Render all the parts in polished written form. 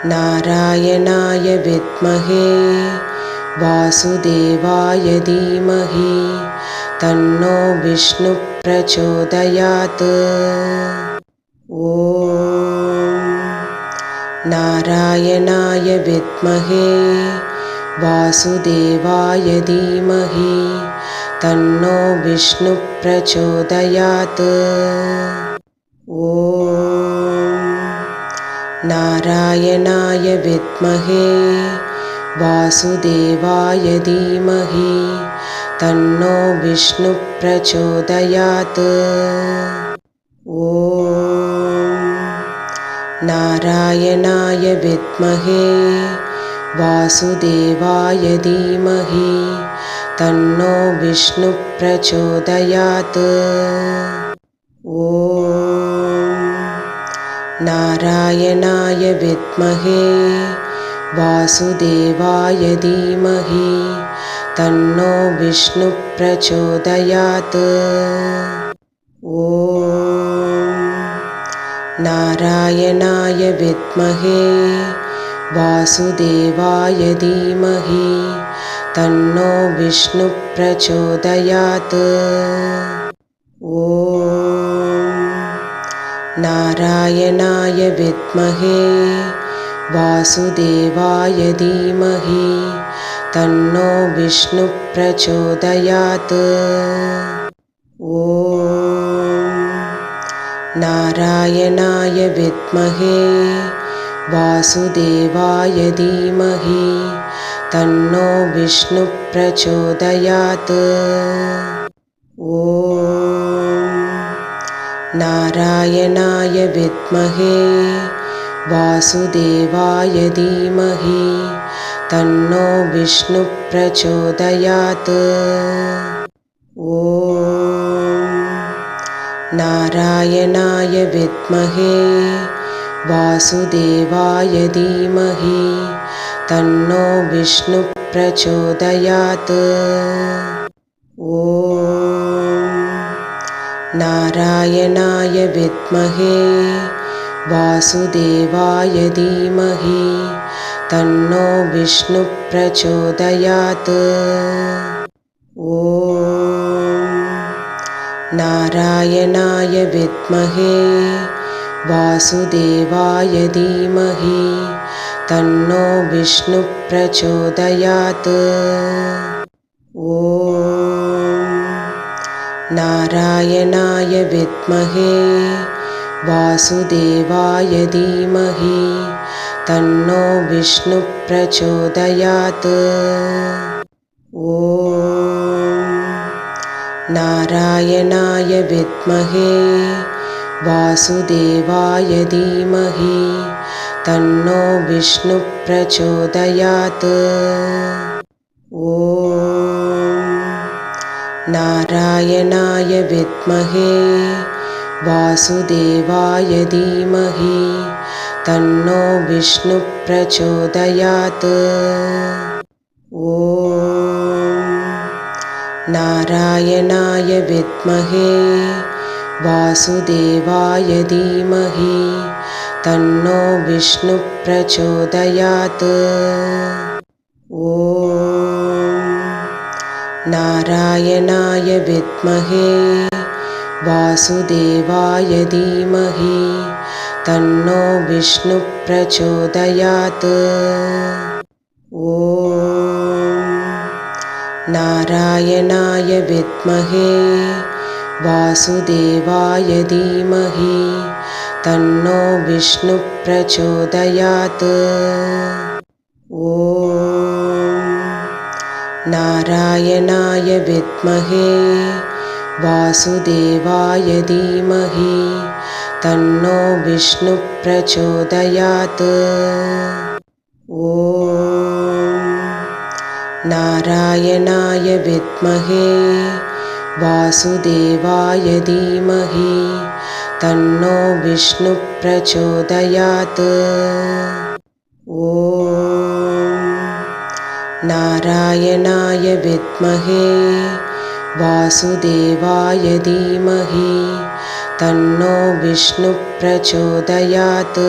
नारायणाय विद्महे वासुदेवाय धीमहि तन्नो विष्णु प्रचोदयात्। नारायणाय विद्महे वासुदेवाय धीमहि तन्नो विष्णु प्रचोदयात्। नारायणाय विद्महे वासुदेवाय धीमहि तन्नो विष्णु प्रचोदयात्। नारायणाय विद्महे वासुदेवाय धीमहि तन्नो विष्णु प्रचोदयात्। नारायणाय विद्महे वासुदेवाय धीमहि तन्नो विष्णु प्रचोदयात्। नारायणाय विद्महे वासुदेवाय धीमहि तन्नो विष्णु प्रचोदयात्। नारायणाय विद्महे वासुदेवाय धीमहि तन्नो विष्णु प्रचोदयात्। नारायणाय विद्महे वासुदेवाय धीमहि तन्नो विष्णु प्रचोदयात्। नारायणाय विद्महे वासुदेवाय धीमहि तन्नो विष्णु प्रचोदयात्। नारायणाय विद्महे वासुदेवाय धीमहि तन्नो विष्णु प्रचोदयात्। नारायणाय विद्महे वासुदेवाय धीमहि तन्नो विष्णु प्रचोदयात्। नारायणाय विद्महे वासुदेवाय धीमहि तन्नो विष्णु प्रचोदयात्। नारायणाय विद्महे वासुदेवाय धीमहि तन्नो विष्णु प्रचोदयात्। नारायणाय विद्महे वासुदेवाय धीमहि तन्नो विष्णु प्रचोदयात्। नारायणाय विद्महे वासुदेवाय धीमहि तन्नो विष्णु प्रचोदयात्। नारायणाय विद्महे वासुदेवाय धीमहि तन्नो विष्णु प्रचोदयात्। नारायणाय विद्महे वासुदेवाय धीमहि तन्नो विष्णु प्रचोदयात्। नारायणाय विद्महे वासुदेवाय धीमहि तन्नो विष्णु प्रचोदयात्। नारायणाय विद्महे वासुदेवाय धीमहि तन्नो विष्णु प्रचोदयात्। नारायणाय विद्महे वासुदेवाय धीमहि तन्नो विष्णु प्रचोदयात्। नारायणाय विद्महे वासुदेवाय धीमहि तन्नो विष्णुः प्रचोदयात्।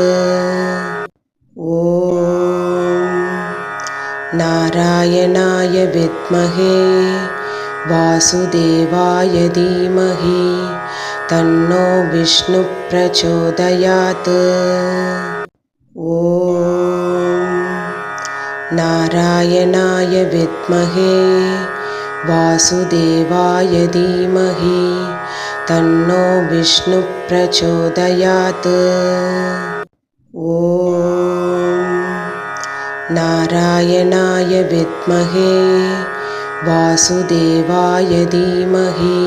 ॐ नारायणाय विद्महे वासुदेवाय धीमहि तन्नो विष्णुः प्रचोदयात्। ॐ नारायणाय विद्महे वासुदेवाय धीमहि तन्नो विष्णुः प्रचोदयात्। ॐ नारायणाय विद्महे वासुदेवाय धीमहि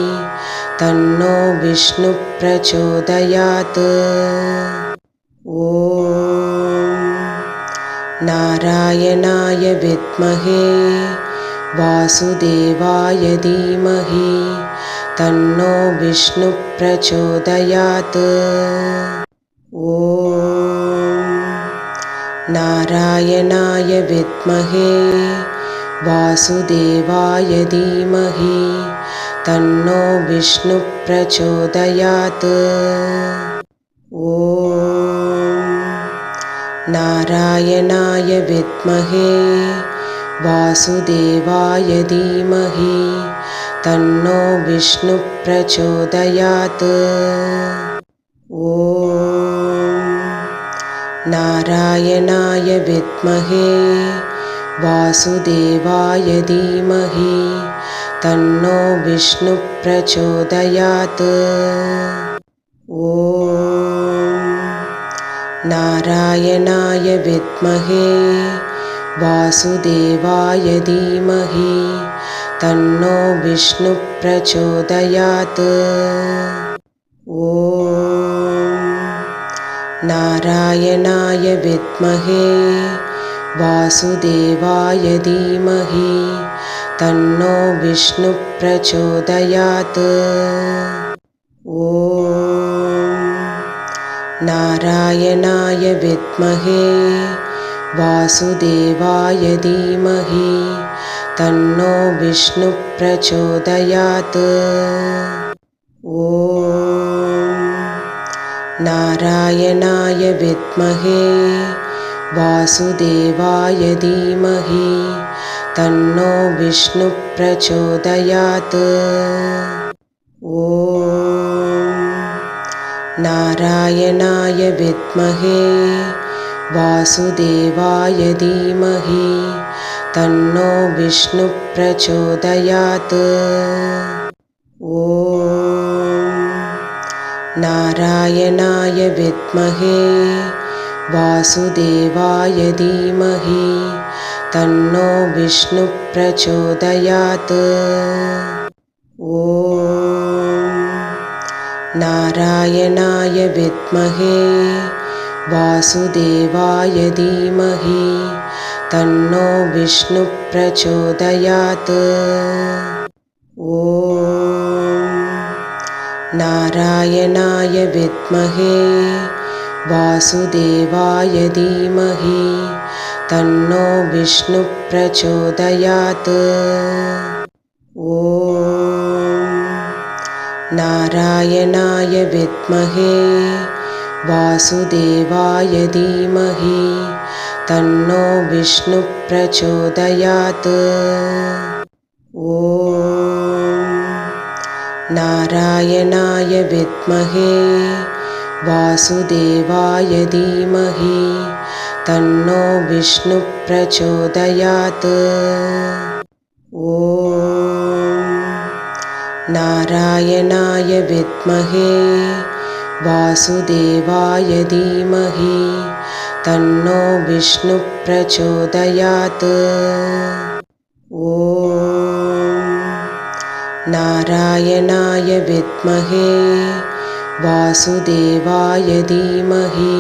तन्नो विष्णुः प्रचोदयात्। ॐ नारायणाय विद्महे वासुदेवाय धीमहि तन्नो विष्णुः प्रचोदयात्। ॐ नारायणाय विद्महे वासुदेवाय धीमहि तन्नो विष्णुः प्रचोदयात्। ॐ नारायणाय विद्महे वासुदेवाय धीमहि तन्नो विष्णुः प्रचोदयात्। ॐ नारायणाय विद्महे वासुदेवाय धीमहि तन्नो विष्णुः प्रचोदयात्। ॐ नारायणाय विद्महे वासुदेवाय धीमहि तन्नो विष्णुः प्रचोदयात्। ॐ नारायणाय विद्महे वासुदेवाय धीमहि तन्नो विष्णुः प्रचोदयात्। ॐ नारायणाय विद्महे वासुदेवाय धीमहि तन्नो विष्णुः प्रचोदयात्। ॐ नारायणाय विद्महे वासुदेवाय धीमहि तन्नो विष्णुः प्रचोदयात्। ॐ नारायणाय विद्महे वासुदेवाय धीमहि तन्नो विष्णुः प्रचोदयात्। ॐ नारायणाय विद्महे वासुदेवाय धीमहि तन्नो विष्णुः प्रचोदयात्। ॐ नारायणाय विद्महे वासुदेवाय धीमहि तन्नो विष्णुः प्रचोदयात्। ॐ नारायणाय विद्महे वासुदेवाय धीमहि तन्नो विष्णुः प्रचोदयात्। ॐ नारायणाय विद्महे वासुदेवाय धीमहि तन्नो विष्णुः प्रचोदयात्। ॐ नारायणाय विद्महे वासुदेवाय धीमहि तन्नो विष्णुः प्रचोदयात्। ॐ नारायणाय विद्महे वासुदेवाय धीमहि तन्नो विष्णुः प्रचोदयात्। ॐ नारायणाय विद्महे वासुदेवाय धीमहि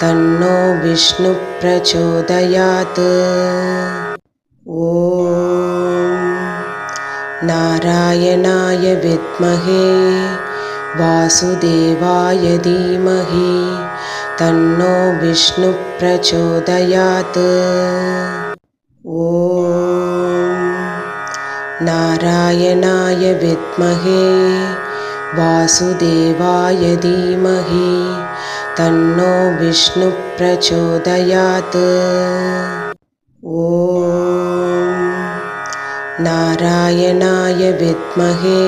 तन्नो विष्णुः प्रचोदयात्। ॐ नारायणाय विद्महे वासुदेवाय धीमहि तन्नो विष्णुः प्रचोदयात्। ॐ नारायणाय विद्महे वासुदेवाय धीमहि तन्नो विष्णुः प्रचोदयात्। ॐ नारायणाय विद्महे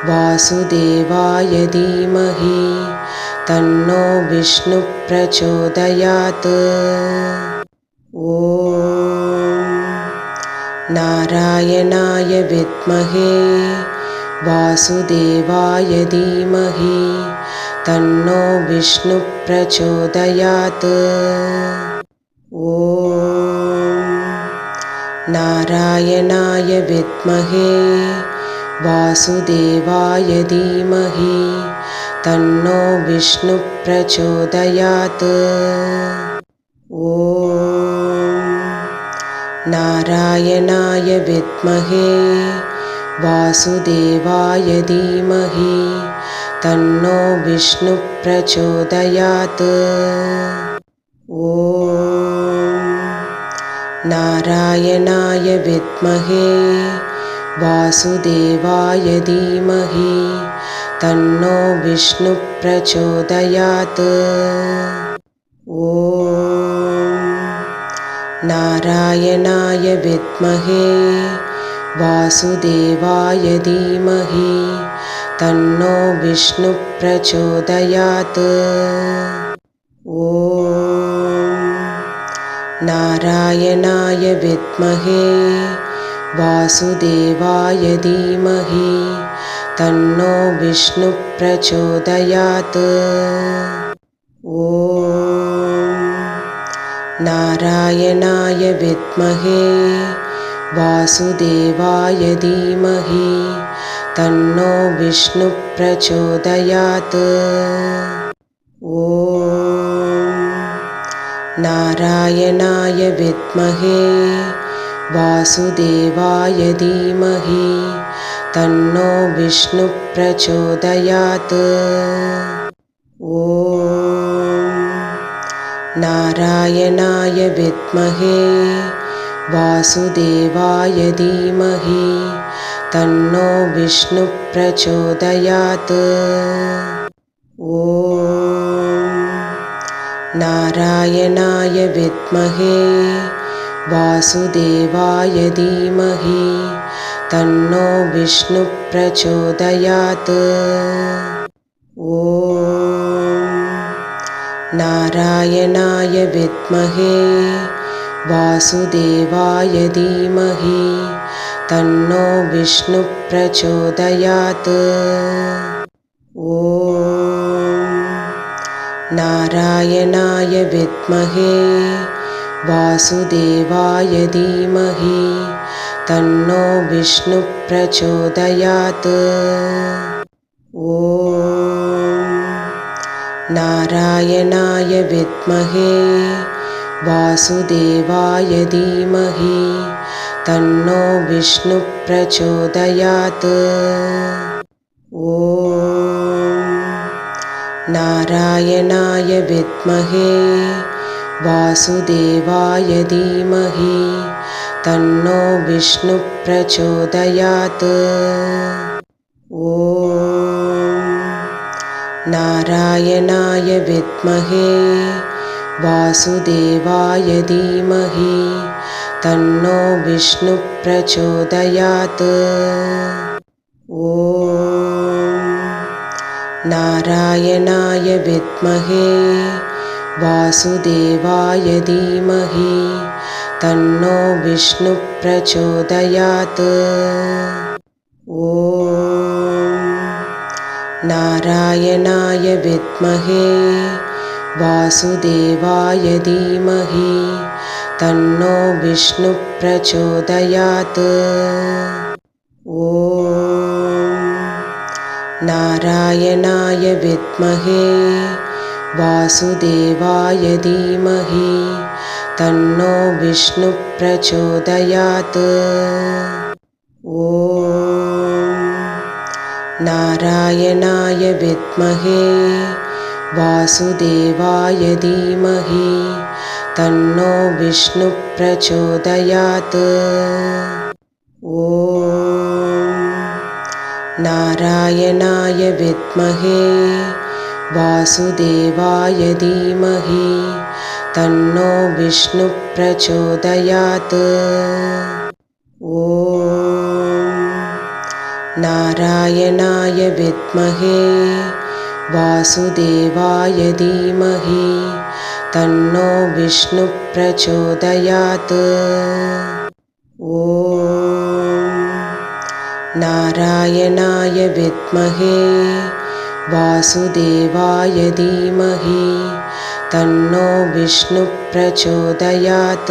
वासुदेवाय धीमहि तन्नो विष्णुः प्रचोदयात्। ॐ नारायणाय विद्महे वासुदेवाय धीमहि तन्नो विष्णुः प्रचोदयात्। ॐ नारायणाय विद्महे वासुदेवाय धीमहि तन्नो विष्णुः प्रचोदयात्। ॐ नारायणाय विद्महे वासुदेवाय धीमहि तन्नो विष्णुः प्रचोदयात्। ॐ नारायणाय विद्महे वासुदेवाय धीमहि तन्नो विष्णुः प्रचोदयात्। ॐ नारायणाय विद्महे वासुदेवाय धीमहि तन्नो विष्णुः प्रचोदयात्। ॐ नारायणाय विद्महे वासुदेवाय धीमहि तन्नो विष्णुः प्रचोदयात्। ॐ नारायणाय विद्महे वासुदेवाय धीमहि तन्नो विष्णुः प्रचोदयात्। ॐ नारायणाय विद्महे वासुदेवाय धीमहि तन्नो विष्णुः प्रचोदयात्। ॐ नारायणाय विद्महे वासुदेवाय धीमहि तन्नो विष्णुः प्रचोदयात्। ॐ नारायणाय विद्महे वासुदेवाय धीमहि तन्नो विष्णुः प्रचोदयात्। ॐ नारायणाय विद्महे वासुदेवाय धीमहि तन्नो विष्णुः प्रचोदयात्। ॐ नारायणाय विद्महे वासुदेवाय धीमहि तन्नो विष्णुः प्रचोदयात्। ॐ नारायणाय विद्महे वासुदेवाय धीमहि तन्नो विष्णुः प्रचोदयात्। ॐ नारायणाय विद्महे वासुदेवाय धीमहि तन्नो विष्णुः प्रचोदयात्। ॐ नारायणाय विद्महे वासुदेवाय धीमहि तन्नो विष्णुः प्रचोदयात्। ॐ नारायणाय विद्महे वासुदेवाय धीमहि तन्नो विष्णुः प्रचोदयात्। ॐ नारायणाय विद्महे वासुदेवाय धीमहि तन्नो विष्णुः प्रचोदयात्। ॐ नारायणाय विद्महे वासुदेवाय धीमहि तन्नो विष्णुः प्रचोदयात्। ॐ नारायणाय विद्महे वासुदेवाय धीमहि तन्नो विष्णुः प्रचोदयात्। ॐ नारायणाय विद्महे वासुदेवाय धीमहि तन्नो विष्णुः प्रचोदयात्। नारायणाय विद्महे वासुदेवाय धीमहि तन्नो विष्णुः प्रचोदयात्। नारायणाय विद्महे वासुदेवाय धीमहि तन्नो विष्णुः प्रचोदयात्।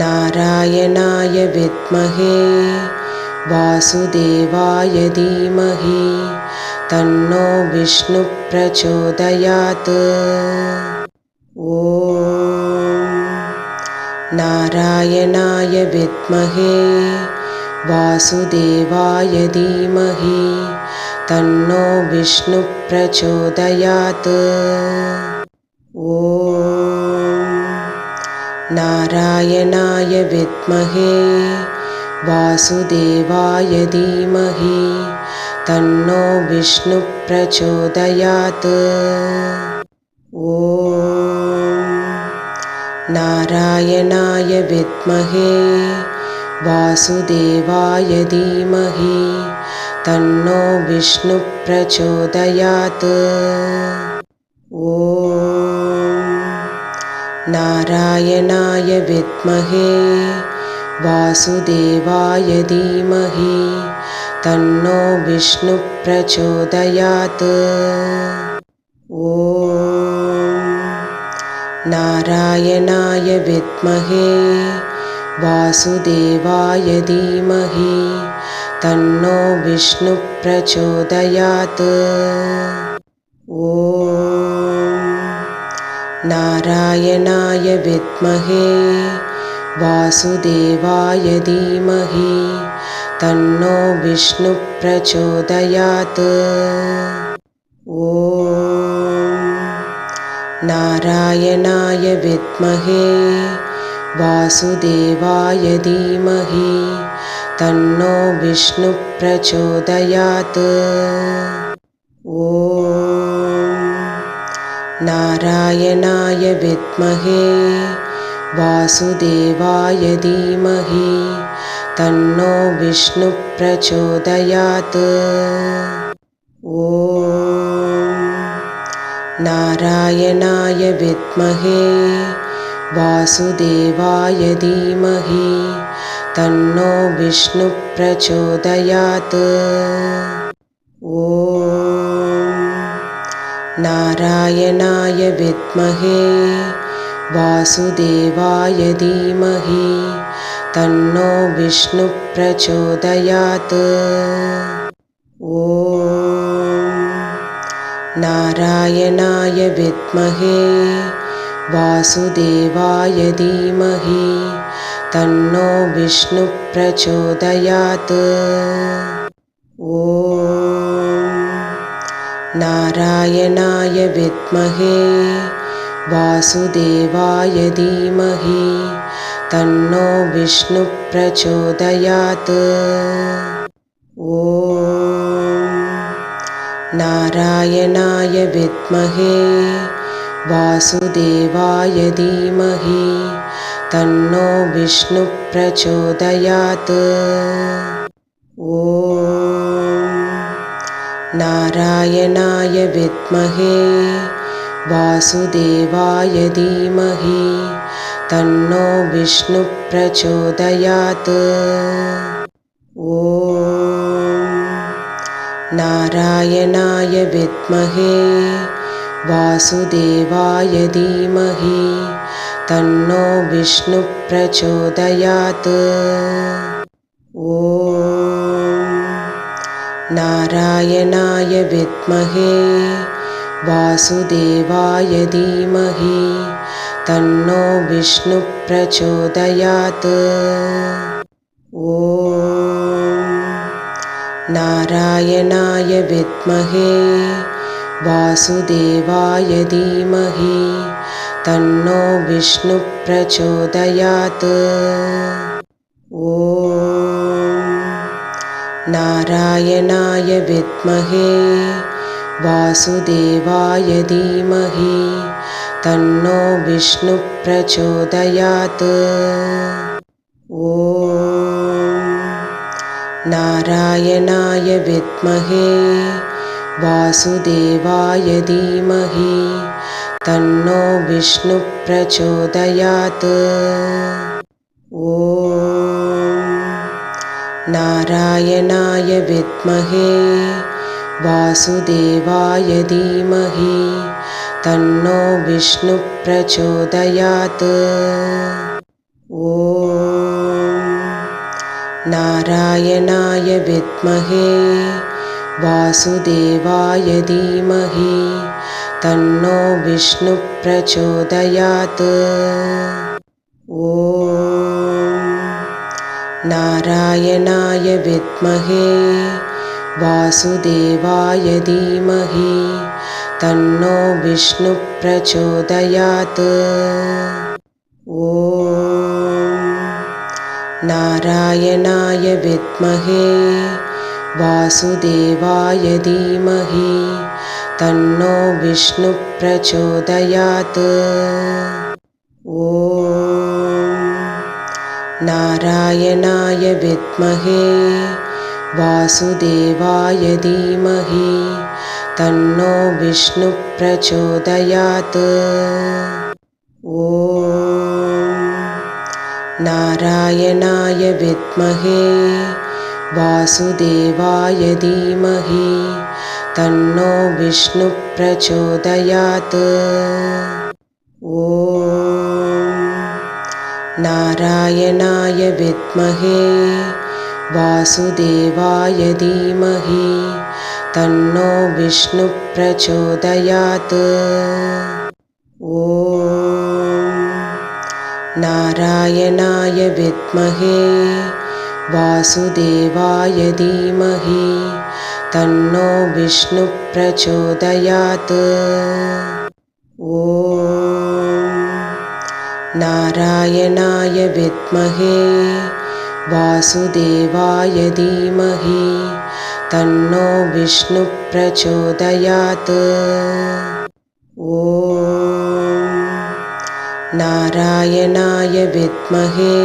नारायणाय विद्महे वासुदेवाय धीमहि तन्नो विष्णुः प्रचोदयात्। नारायणाय विद्महे वासुदेवाय धीमहि तन्नो विष्णुः प्रचोदयात्। नारायणाय विद्महे वासुदेवाय धीमहि तन्नो विष्णुः प्रचोदयात्। नारायणाय विद्महे वासुदेवाय धीमहि तन्नो विष्णुः प्रचोदयात्। नारायणाय विद्महे वासुदेवाय धीमहि तन्नो विष्णुः प्रचोदयात्। नारायणाय विद्महे वासुदेवाय धीमहि तन्नो विष्णुः प्रचोदयात्। नारायणाय विद्महे वासुदेवाय धीमहि तन्नो विष्णुः प्रचोदयात्। नारायणाय विद्महे वासुदेवाय धीमहि तन्नो विष्णुः प्रचोदयात्। नारायणाय विद्महे वासुदेवाय धीमहि तन्नो विष्णुः प्रचोदयात्। नारायणाय विद्महे वासुदेवाय धीमहि तन्नो विष्णुः प्रचोदयात्। नारायणाय विद्महे वासुदेवाय धीमहि तन्नो विष्णुः प्रचोदयात्। नारायणाय विद्महे वासुदेवाय धीमहि तन्नो विष्णुः प्रचोदयात्। नारायणाय विद्महे वासुदेवाय धीमहि तन्नो विष्णुः प्रचोदयात्। नारायणाय विद्महे वासुदेवाय धीमहि तन्नो विष्णुः प्रचोदयात्। नारायणाय विद्महे वासुदेवाय धीमहि तन्नो विष्णुः प्रचोदयात्। नारायणाय विद्महे वासुदेवाय धीमहि तन्नो विष्णुः प्रचोदयात्। नारायणाय विद्महे वासुदेवाय धीमहि तन्नो विष्णुः प्रचोदयात्। नारायणाय विद्महे वासुदेवाय धीमहि तन्नो विष्णुः प्रचोदयात्। नारायणाय विद्महे वासुदेवाय धीमहि तन्नो विष्णुः प्रचोदयात्। नारायणाय विद्महे वासुदेवाय धीमहि तन्नो विष्णुः प्रचोदयात्। नारायणाय विद्महे वासुदेवाय धीमहि तन्नो विष्णुः प्रचोदयात्। नारायणाय विद्महे वासुदेवाय धीमहि तन्नो विष्णुः प्रचोदयात्। नारायणाय विद्महे वासुदेवाय धीमहि तन्नो विष्णुः प्रचोदयात्। नारायणाय विद्महे वासुदेवाय धीमहि तन्नो विष्णुः प्रचोदयात्। नारायणाय विद्महे वासुदेवाय धीमहि तन्नो विष्णुः प्रचोदयात्। नारायणाय विद्महे वासुदेवाय धीमहि तन्नो विष्णुः प्रचोदयात्। नारायणाय विद्महे वासुदेवाय धीमहि तन्नो विष्णुः प्रचोदयात्। नारायणाय विद्महे वासुदेवाय धीमहि तन्नो विष्णुः प्रचोदयात्। नारायणाय विद्महे वासुदेवाय धीमहि तन्नो विष्णुः प्रचोदयात्। नारायणाय विद्महे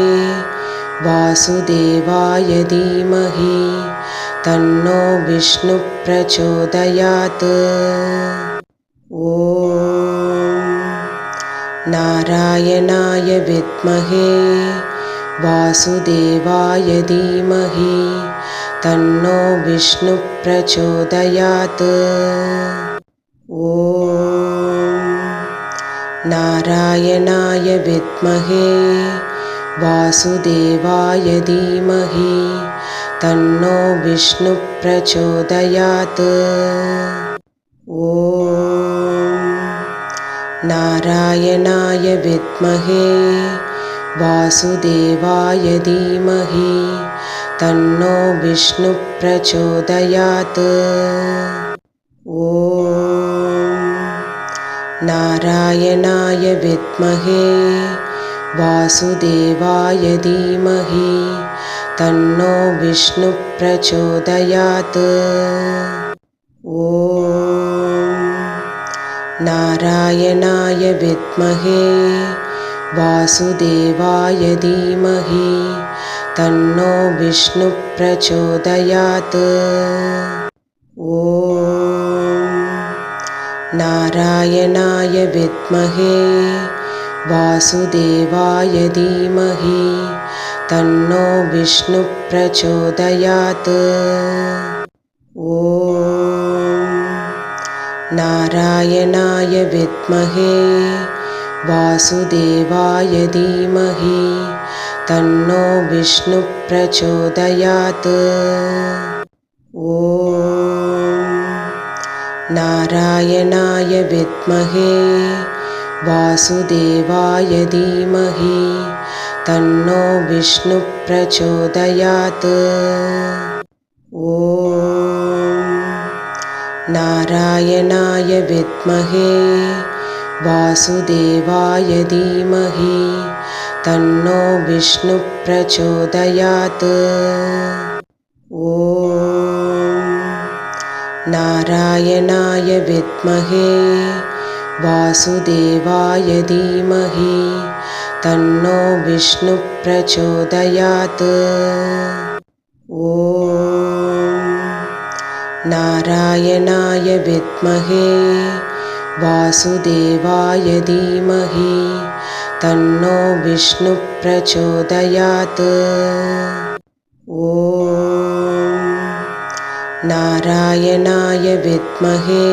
वासुदेवाय धीमहि तन्नो विष्णुः प्रचोदयात्। नारायणाय विद्महे वासुदेवाय धीमहि तन्नो विष्णुः प्रचोदयात्। नारायणाय विद्महे वासुदेवाय धीमहि तन्नो विष्णुः प्रचोदयात्। नारायणाय विद्महे वासुदेवाय धीमहि तन्नो विष्णुः प्रचोदयात्। नारायणाय विद्महे वासुदेवाय धीमहि तन्नो विष्णुः प्रचोदयात्। नारायणाय विद्महे वासुदेवाय धीमहि तन्नो विष्णुः प्रचोदयात्। नारायणाय विद्महे वासुदेवाय धीमहि तन्नो विष्णुः प्रचोदयात्। नारायणाय विद्महे वासुदेवाय धीमहि तन्नो विष्णुः प्रचोदयात्। नारायणाय विद्महे वासुदेवाय धीमहि तन्नो विष्णुः प्रचोदयात्। नारायणाय विद्महे वासुदेवाय धीमहि तन्नो विष्णुः प्रचोदयात्। ॐ नारायणाय विद्महे वासुदेवाय धीमहि तन्नो विष्णुः प्रचोदयात्। ॐ नारायणाय विद्महे वासुदेवाय धीमहि तन्नो विष्णुः प्रचोदयात्। ॐ नारायणाय विद्महे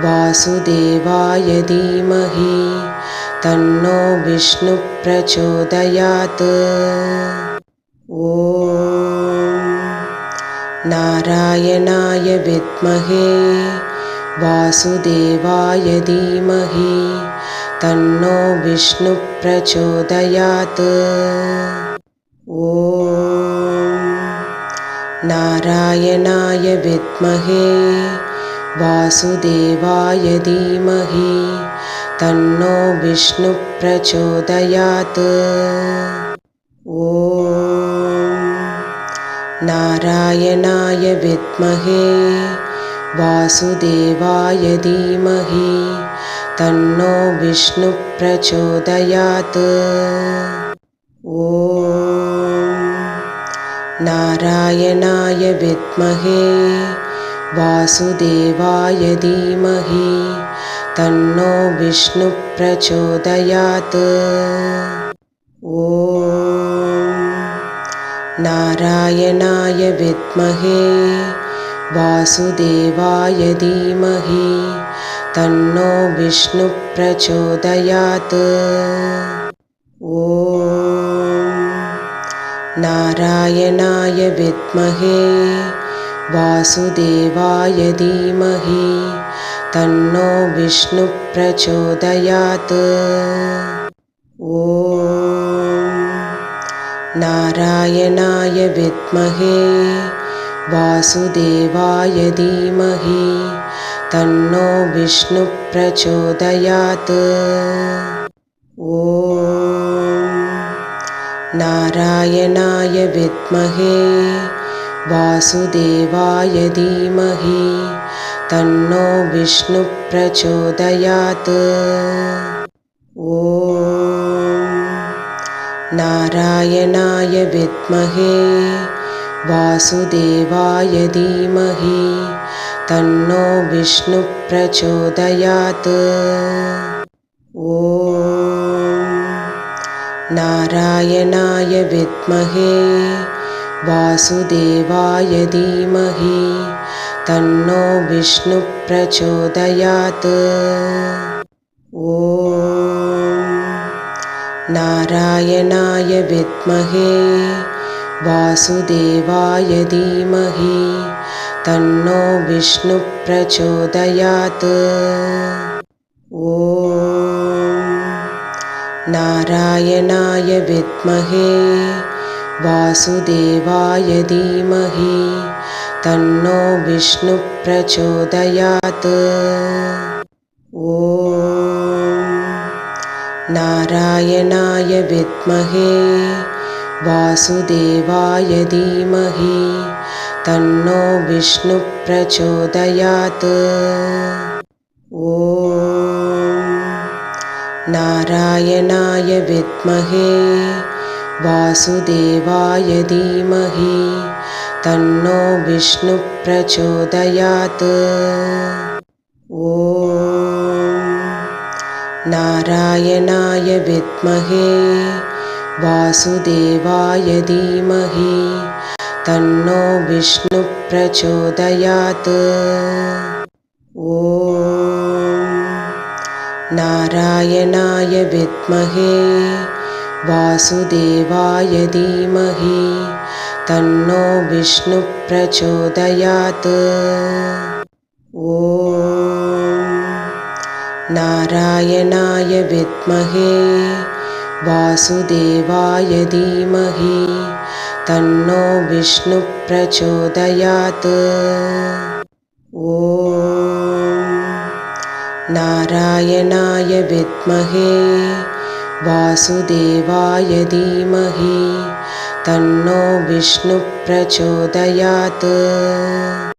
वासुदेवाय धीमहि तन्नो विष्णुः प्रचोदयात्। ॐ नारायणाय विद्महे वासुदेवाय धीमहि तन्नो विष्णुः प्रचोदयात्। ॐ नारायणाय विद्महे वासुदेवाय धीमहि तन्नो विष्णुः प्रचोदयात्। ॐ नारायणाय विद्महे वासुदेवाय धीमहि तन्नो विष्णुः प्रचोदयात्। ॐ नारायणाय विद्महे वासुदेवाय धीमहि तन्नो विष्णुः प्रचोदयात्। ॐ नारायणाय विद्महे वासुदेवाय धीमहि तन्नो विष्णुः प्रचोदयात्। ॐ नारायणाय विद्महे वासुदेवाय धीमहि तन्नो विष्णुः प्रचोदयात्। ॐ नारायणाय विद्महे वासुदेवाय धीमहि तन्नो विष्णुः प्रचोदयात्। ॐ नारायणाय विद्महे वासुदेवाय धीमहि तन्नो विष्णुः प्रचोदयात्। ॐ नारायणाय विद्महे वासुदेवाय धीमहि तन्नो विष्णुः प्रचोदयात्। ॐ नारायणाय विद्महे वासुदेवाय धीमहि तन्नो विष्णुः प्रचोदयात्। ॐ नारायणाय विद्महे वासुदेवाय धीमहि तन्नो विष्णुः प्रचोदयात्। ॐ नारायणाय विद्महे वासुदेवाय धीमहि तन्नो विष्णुः प्रचोदयात्। ॐ नारायणाय विद्महे वासुदेवाय धीमहि तन्नो विष्णुः प्रचोदयात्। ॐ नारायणाय विद्महे वासुदेवाय धीमहि तन्नो विष्णुः प्रचोदयात्। ॐ नारायणाय विद्महे वासुदेवाय धीमहि तन्नो विष्णुः प्रचोदयात्। ॐ नारायणाय विद्महे वासुदेवाय धीमहि तन्नो विष्णुः प्रचोदयात्। ॐ नारायणाय विद्महे वासुदेवाय धीमहि तन्नो विष्णुः प्रचोदयात्। ॐ नारायणाय विद्महे वासुदेवाय धीमहि तन्नो विष्णुः प्रचोदयात्।